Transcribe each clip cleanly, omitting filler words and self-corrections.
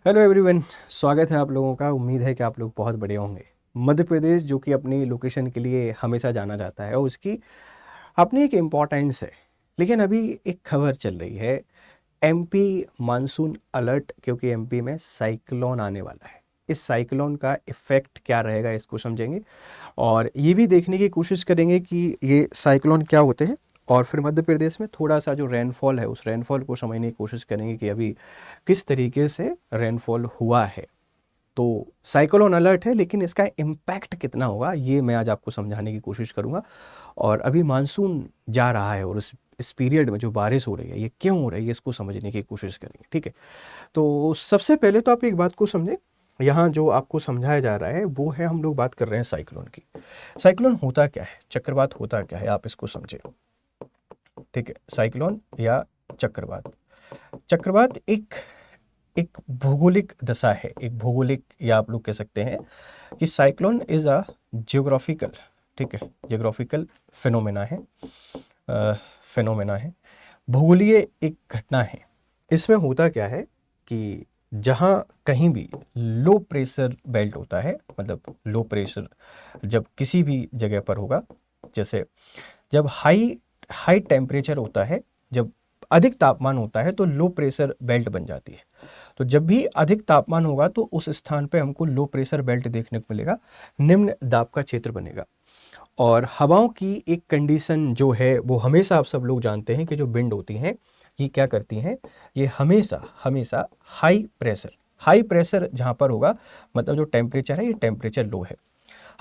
Hello everyone, स्वागत है आप लोगों का। उम्मीद है कि आप लोग बहुत बढ़िया होंगे। मध्य प्रदेश जो कि अपनी लोकेशन के लिए हमेशा जाना जाता है और उसकी अपनी एक इम्पॉर्टेंस है। लेकिन अभी एक खबर चल रही है एमपी मानसून अलर्ट, क्योंकि एमपी में साइक्लोन आने वाला है। इस साइक्लोन का इफ़ेक्ट क्या रहेगा इसको समझेंगे और ये भी देखने की कोशिश करेंगे कि ये साइक्लोन क्या होते हैं। और फिर मध्य प्रदेश में थोड़ा सा जो रेनफॉल है उस रेनफॉल को समझने की कोशिश करेंगे कि अभी किस तरीके से रेनफॉल हुआ है। तो साइक्लोन अलर्ट है, लेकिन इसका इम्पैक्ट कितना होगा ये मैं आज आपको समझाने की कोशिश करूंगा। और अभी मानसून जा रहा है और इस पीरियड में जो बारिश हो रही है ये क्यों हो रही है इसको समझने की कोशिश करेंगे, ठीक है। तो सबसे पहले तो आप एक बात को समझें। यहाँ जो आपको समझाया जा रहा है वो है, हम लोग बात कर रहे हैं साइक्लोन की। साइक्लोन होता क्या है, चक्रवात होता क्या है, आप इसको समझें, ठीक है। साइक्लोन या चक्रवात, चक्रवात एक एक भौगोलिक दशा है, एक भौगोलिक, या आप लोग कह सकते हैं कि साइक्लोन इज अ जियोग्राफिकल, ठीक है, जियोग्राफिकल फिनोमेना है। फिनोमेना है, भूगोलीय एक घटना है। इसमें होता क्या है कि जहाँ कहीं भी लो प्रेशर बेल्ट होता है, मतलब लो प्रेशर जब किसी भी जगह पर होगा, जैसे जब हाई हाई टेम्परेचर होता है, जब अधिक तापमान होता है तो लो प्रेशर बेल्ट बन जाती है। तो जब भी अधिक तापमान होगा तो उस स्थान पे हमको लो प्रेशर बेल्ट देखने को मिलेगा, निम्न दाब का क्षेत्र बनेगा। और हवाओं की एक कंडीशन जो है वो हमेशा, आप सब लोग जानते हैं कि जो विंड होती हैं ये क्या करती हैं, ये हमेशा हमेशा हाई प्रेशर जहाँ पर होगा, मतलब जो टेम्परेचर है ये टेम्परेचर लो है,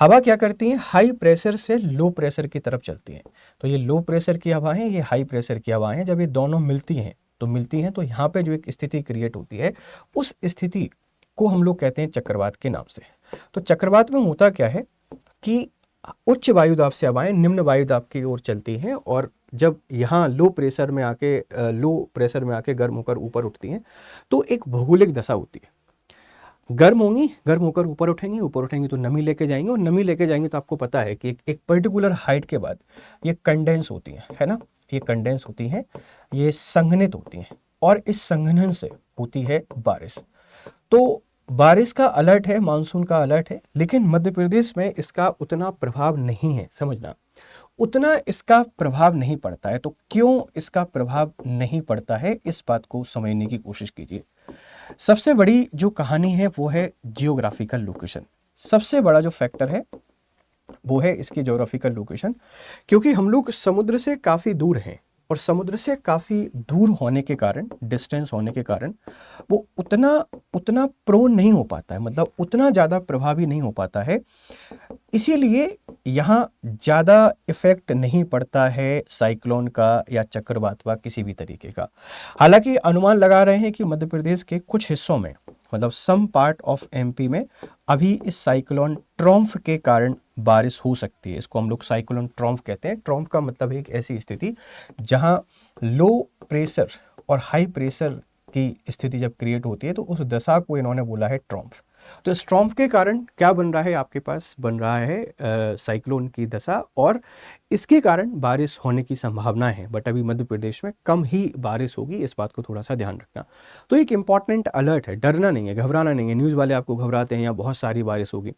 हवा क्या करती हैं, हाई प्रेशर से लो प्रेशर की तरफ चलती हैं। तो ये लो प्रेशर की हवा है, ये हाई प्रेशर की हवा है, जब ये दोनों मिलती हैं तो यहाँ पे जो एक स्थिति क्रिएट होती है, उस स्थिति को हम लोग कहते हैं चक्रवात के नाम से। तो चक्रवात में होता क्या है कि उच्च वायुदाब से हवाएं निम्न वायुदाब की ओर चलती हैं, और जब यहाँ लो प्रेशर में आके गर्म होकर ऊपर उठती हैं तो एक भौगोलिक दशा होती है। गर्म होंगी, गर्म होकर ऊपर उठेंगी तो नमी लेके जाएंगी, और नमी लेके जाएंगी तो आपको पता है कि एक पर्टिकुलर हाइट के बाद ये कंडेंस होती हैं, है ना। ये कंडेंस होती हैं, ये संघनित होती हैं, और इस संघनन से होती है बारिश। तो बारिश का अलर्ट है, मानसून का अलर्ट है, लेकिन मध्य प्रदेश में इसका उतना प्रभाव नहीं है, समझना, उतना इसका प्रभाव नहीं पड़ता है। तो क्यों इसका प्रभाव नहीं पड़ता है, इस बात को समझने की कोशिश कीजिए। सबसे बड़ी जो कहानी है वो है जियोग्राफिकल लोकेशन। सबसे बड़ा जो फैक्टर है वो है इसकी ज्योग्राफिकल लोकेशन, क्योंकि हम लोग समुद्र से काफ़ी दूर हैं, और समुद्र से काफ़ी दूर होने के कारण, डिस्टेंस होने के कारण, वो उतना उतना प्रोन नहीं हो पाता है, मतलब उतना ज़्यादा प्रभावी नहीं हो पाता है। इसीलिए यहाँ ज़्यादा इफेक्ट नहीं पड़ता है साइक्लोन का या चक्रवात का किसी भी तरीके का। हालांकि अनुमान लगा रहे हैं कि मध्य प्रदेश के कुछ हिस्सों में, मतलब सम पार्ट ऑफ एमपी में, अभी इस साइक्लोन ट्रॉम्फ के कारण बारिश हो सकती है। इसको हम लोग साइक्लोन ट्रॉम्फ कहते हैं। ट्रॉम्फ का मतलब है एक ऐसी स्थिति जहां लो प्रेशर और हाई प्रेशर की स्थिति जब क्रिएट होती है, तो उस दशा को इन्होंने बोला है ट्रॉम्फ। तो इस ट्रॉम्फ के कारण क्या बन रहा है, आपके पास बन रहा है साइक्लोन की दशा, और इसके कारण बारिश होने की संभावना है। बट अभी मध्य प्रदेश में कम ही बारिश होगी, इस बात को थोड़ा सा ध्यान रखना। तो एक इंपॉर्टेंट अलर्ट है, डरना नहीं है, घबराना नहीं है। न्यूज़ वाले आपको घबराते हैं, यहाँ बहुत सारी बारिश होगी,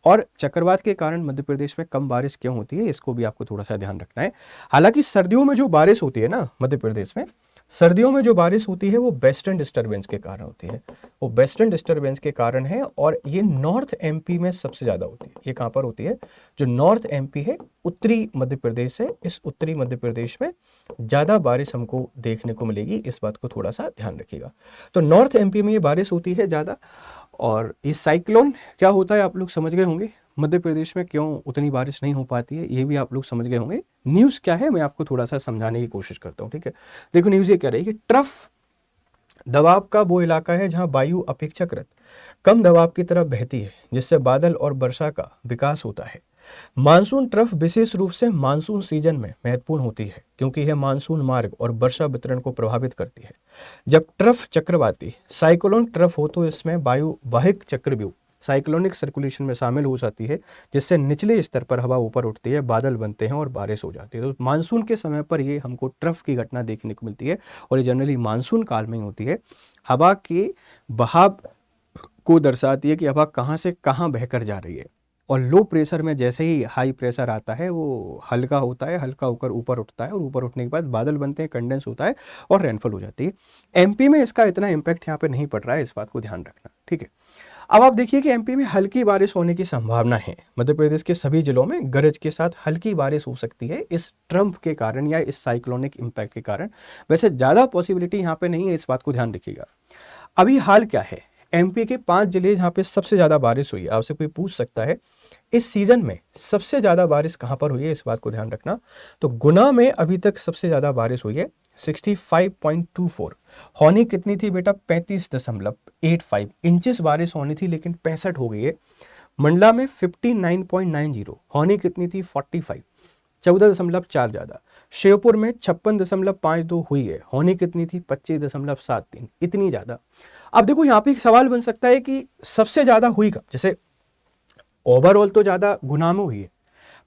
और चक्रवात के कारण मध्य प्रदेश में कम बारिश क्यों होती है इसको भी आपको थोड़ा सा ध्यान रखना है। हालांकि सर्दियों में जो बारिश होती है ना मध्य प्रदेश में, सर्दियों में जो बारिश होती है वो वेस्टर्न डिस्टर्बेंस के कारण होती है, वो वेस्टर्न डिस्टर्बेंस के कारण है, और ये नॉर्थ एमपी में सबसे ज़्यादा होती है। ये कहाँ पर होती है, जो नॉर्थ एमपी है, उत्तरी मध्य प्रदेश है, इस उत्तरी मध्य प्रदेश में ज़्यादा बारिश हमको देखने को मिलेगी, इस बात को थोड़ा सा ध्यान रखिएगा। तो नॉर्थ एमपी में ये बारिश होती है ज़्यादा। और ये साइक्लोन क्या होता है आप लोग समझ गए होंगे, मध्य प्रदेश में क्यों उतनी बारिश नहीं हो पाती है ये भी आप लोग समझ गए होंगे। न्यूज़ क्या है मैं आपको थोड़ा सा समझाने की कोशिश करता हूँ, ठीक है। देखो न्यूज़ ये कह रही है कि ट्रफ दबाव का वो इलाका है जहां वायु अपेक्षाकृत कम दबाव की तरफ बहती है, जिससे बादल और वर्षा का विकास होता है। मानसून ट्रफ विशेष रूप से मानसून सीजन में महत्वपूर्ण होती है, क्योंकि यह मानसून मार्ग और वर्षा वितरण को प्रभावित करती है। जब ट्रफ चक्रवाती साइक्लोन ट्रफ हो तो इसमें वायु वाहिक चक्रव्यूह साइक्लोनिक सर्कुलेशन में शामिल हो जाती है, जिससे निचले स्तर पर हवा ऊपर उठती है, बादल बनते हैं और बारिश हो जाती है। तो मानसून के समय पर ये हमको ट्रफ की घटना देखने को मिलती है, और ये जनरली मानसून काल में ही होती है। हवा के बहाव को दर्शाती है कि हवा कहाँ से कहाँ बहकर जा रही है। और लो प्रेशर में जैसे ही हाई प्रेशर आता है वो हल्का होता है, हल्का होकर ऊपर उठता है और ऊपर उठने के बाद बादल बनते हैं, कंडेंस होता है और रेनफॉल हो जाती है। एमपी में इसका इतना इम्पैक्ट यहाँ पे नहीं पड़ रहा है, इस बात को ध्यान रखना, ठीक है। अब आप देखिए कि एमपी में हल्की बारिश होने की संभावना है। मध्य प्रदेश के सभी जिलों में गरज के साथ हल्की बारिश हो सकती है इस ट्रम्प के कारण या इस साइक्लोनिक इम्पैक्ट के कारण। वैसे ज़्यादा पॉसिबिलिटी यहाँ पे नहीं है, इस बात को ध्यान रखिएगा। अभी हाल क्या है, एमपी के 5 जिले जहाँ पे सबसे ज़्यादा बारिश हुई है, आपसे कोई पूछ सकता है इस सीजन में सबसे ज़्यादा बारिश कहाँ पर हुई है, इस बात को ध्यान रखना। तो गुना में अभी तक सबसे ज़्यादा बारिश हुई है 65.24। होनी कितनी थी बेटा, 35.85 इंचेस बारिश होनी थी लेकिन 65 हो गई है। मंडला में 59.90, होनी कितनी थी 45, 14.4 ज़्यादा। श्योपुर में 56.52 हुई है, होनी कितनी थी 25.73, इतनी ज़्यादा। अब देखो यहाँ पे एक सवाल बन सकता है कि सबसे ज़्यादा हुई कब, जैसे ओवरऑल तो ज़्यादा गुना में हुई है,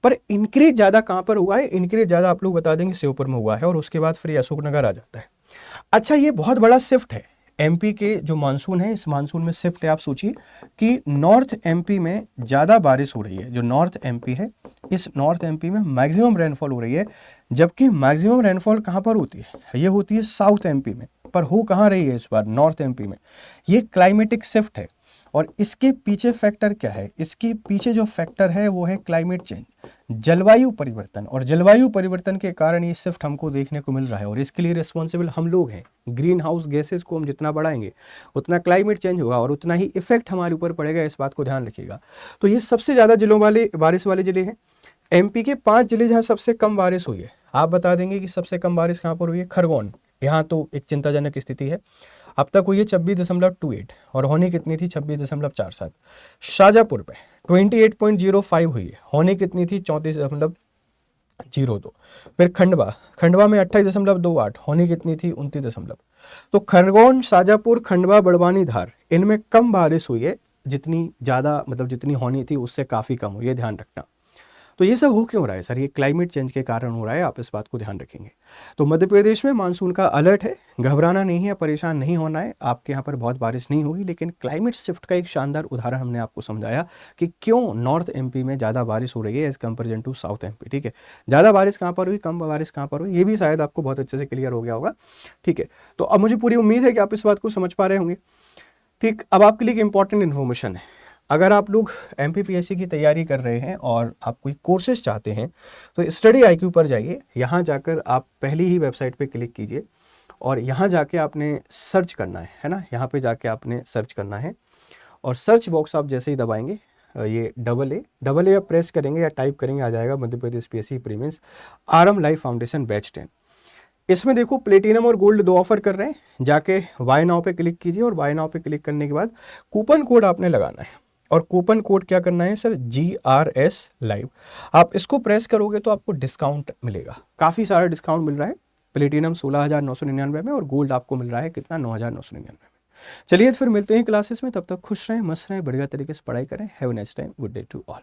पर इंक्रीज ज़्यादा कहाँ पर हुआ है, इंक्रीज ज़्यादा आप लोग बता देंगे श्योपुर में हुआ है और उसके बाद फिर अशोकनगर आ जाता है। अच्छा, ये बहुत बड़ा शिफ्ट है एमपी के जो मानसून है, इस मानसून में शिफ्ट है। आप सोचिए कि नॉर्थ एमपी में ज़्यादा बारिश हो रही है, जो नॉर्थ एमपी है इस नॉर्थ एमपी में मैक्सिमम रेनफॉल हो रही है, जबकि मैक्सिमम रेनफॉल कहाँ पर होती है, ये होती है साउथ एमपी में, पर हो कहाँ रही है इस बार नॉर्थ एमपी में। ये क्लाइमेटिक शिफ्ट है और इसके पीछे फैक्टर क्या है, इसके पीछे जो फैक्टर है वो है क्लाइमेट चेंज, जलवायु परिवर्तन। और जलवायु परिवर्तन के कारण ये शिफ्ट हमको देखने को मिल रहा है और इसके लिए रिस्पॉन्सिबल हम लोग हैं। ग्रीन हाउस गैसेस को हम जितना बढ़ाएंगे उतना क्लाइमेट चेंज होगा और उतना ही इफेक्ट हमारे ऊपर पड़ेगा, इस बात को ध्यान रखिएगा। तो ये सबसे ज़्यादा जिलों वाले बारिश वाले जिले हैं। एमपी के 5 जिले जहाँ सबसे कम बारिश हुई है, आप बता देंगे कि सबसे कम बारिश कहाँ पर हुई है। खरगोन, यहाँ तो एक चिंताजनक स्थिति है, अब तक हुई है 26.28 और होनी कितनी थी 26.47। शाजापुर पे 28.05 हुई है, होनी कितनी थी 34.02। फिर खंडवा में 28.28, होनी कितनी थी 29। तो खरगोन, शाजापुर, खंडवा, बड़वानी, धार, इनमें कम बारिश हुई है, जितनी ज़्यादा मतलब जितनी होनी थी उससे काफ़ी कम हुई है, ध्यान रखना। तो ये सब हो क्यों रहा है सर, ये क्लाइमेट चेंज के कारण हो रहा है, आप इस बात को ध्यान रखेंगे। तो मध्य प्रदेश में मानसून का अलर्ट है, घबराना नहीं है, परेशान नहीं होना है। आपके यहाँ पर बहुत बारिश नहीं होगी, लेकिन क्लाइमेट शिफ्ट का एक शानदार उदाहरण हमने आपको समझाया कि क्यों नॉर्थ एमपी में ज़्यादा बारिश हो रही है as comparison to south MP, ठीक है। ज़्यादा बारिश कहाँ पर हुई, कम बारिश कहाँ पर हुई, ये भी शायद आपको बहुत अच्छे से क्लियर हो गया होगा, ठीक है। तो अब मुझे पूरी उम्मीद है कि आप इस बात को समझ पा रहे होंगे, ठीक। अब आपके लिए एक इंपॉर्टेंट इन्फॉर्मेशन है, अगर आप लोग एमपीपीएससी की तैयारी कर रहे हैं और आप कोई कोर्सेज चाहते हैं तो स्टडी आईक्यू पर जाइए। यहाँ जाकर आप पहली ही वेबसाइट पे क्लिक कीजिए और यहाँ जाके आपने सर्च करना है ना, यहाँ पे जाके आपने सर्च करना है और सर्च बॉक्स आप जैसे ही दबाएंगे ये डबल ए प्रेस करेंगे या टाइप करेंगे, आ जाएगा Madhya Pradesh PSC pre mains RM life foundation batch 10। इसमें देखो प्लेटिनम और गोल्ड 2 ऑफर कर रहे हैं, जाके बाय नाउ पे क्लिक कीजिए और बाय नाउ पे क्लिक करने के बाद कूपन कोड आपने लगाना है और कूपन कोड क्या करना है सर, GRS लाइव। आप इसको प्रेस करोगे तो आपको डिस्काउंट मिलेगा, काफ़ी सारा डिस्काउंट मिल रहा है। प्लेटिनम 16,999 में और गोल्ड आपको मिल रहा है कितना, 9,999 में। चलिए फिर मिलते हैं क्लासेस में, तब तक खुश रहें, मस्त रहें, बढ़िया तरीके से पढ़ाई करें। Have a nice time, good day to all.